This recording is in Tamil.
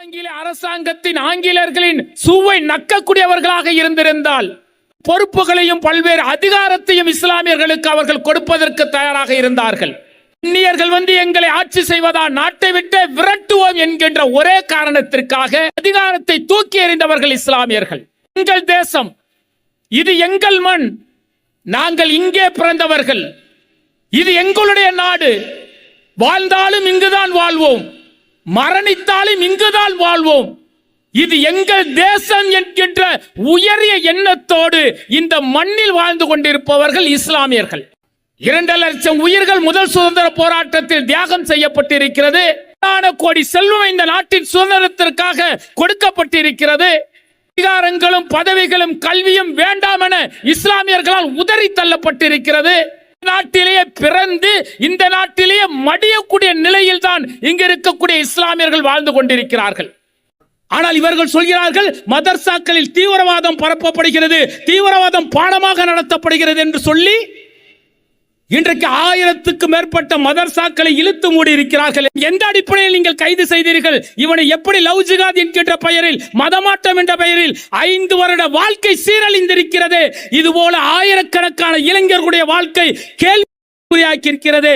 ஆங்கில அரசாங்கத்தின் ஆங்கிலேயர்களின் சூவை நக்கக்கூடியவர்களாக இருந்திருந்தால் பொறுப்புகளையும் பல்வேறு அதிகாரத்தையும் இஸ்லாமியர்களுக்கு அவர்கள் கொடுப்பதற்கு தயாராக இருந்தார்கள். அந்நியர்கள் எங்களை ஆட்சி செய்வதா, நாட்டை விட்டு விரட்டுவோம் என்கின்ற ஒரே காரணத்திற்காக அதிகாரத்தை தூக்கி எறிந்தவர்கள் இஸ்லாமியர்கள். எங்கள் தேசம், இது எங்கள் மண், நாங்கள் இங்கே பிறந்தவர்கள், இது எங்களுடைய நாடு, வாழ்ந்தாலும் இங்குதான் வாழ்வோம், மரணித்தாலும் இங்குதான் வாழ்வோம், இது எங்கள் தேசம் என்கின்ற உயரிய எண்ணத்தோடு இந்த மண்ணில் வாழ்ந்து கொண்டிருப்பவர்கள் இஸ்லாமியர்கள். 2 லட்சம் உயிர்கள் முதல் சுதந்திர போராட்டத்தில் தியாகம் செய்யப்பட்டிருக்கிறது. கோடி செல்வம் இந்த நாட்டின் சுதந்திரத்திற்காக கொடுக்கப்பட்டிருக்கிறது. அதிகாரங்களும் பதவிகளும் கல்வியும் வேண்டாம் என இஸ்லாமியர்களால் உதறி தள்ளப்பட்டிருக்கிறது. நாட்டிலேயே பிறந்து இந்த நாட்டிலேயே மடியக்கூடிய நிலையில் தான் இங்கு இருக்கக்கூடிய இஸ்லாமியர்கள் வாழ்ந்து கொண்டிருக்கிறார்கள். ஆனால் இவர்கள் சொல்கிறார்கள் மதர்சாக்களில் தீவிரவாதம் பரப்பப்படுகிறது, தீவிரவாதம் பாடமாக நடத்தப்படுகிறது என்று சொல்லி இன்றைக்கு 1000க்கும் மேற்பட்ட மதர்சாக்களை இழுத்து மூடி இருக்கிறார்கள். எந்த அடிப்படையில் நீங்கள் கைது செய்தீர்கள்? இவனை எப்படி லவ் ஜிகாத் என்கின்ற பெயரில், மதமாற்றம் என்ற பெயரில் 5 வருட வாழ்க்கை சீரழிந்திருக்கிறது. இதுபோல ஆயிரக்கணக்கான இளைஞர்களுடைய வாழ்க்கை கேள்விக்குறியாக்கி இருக்கிறது.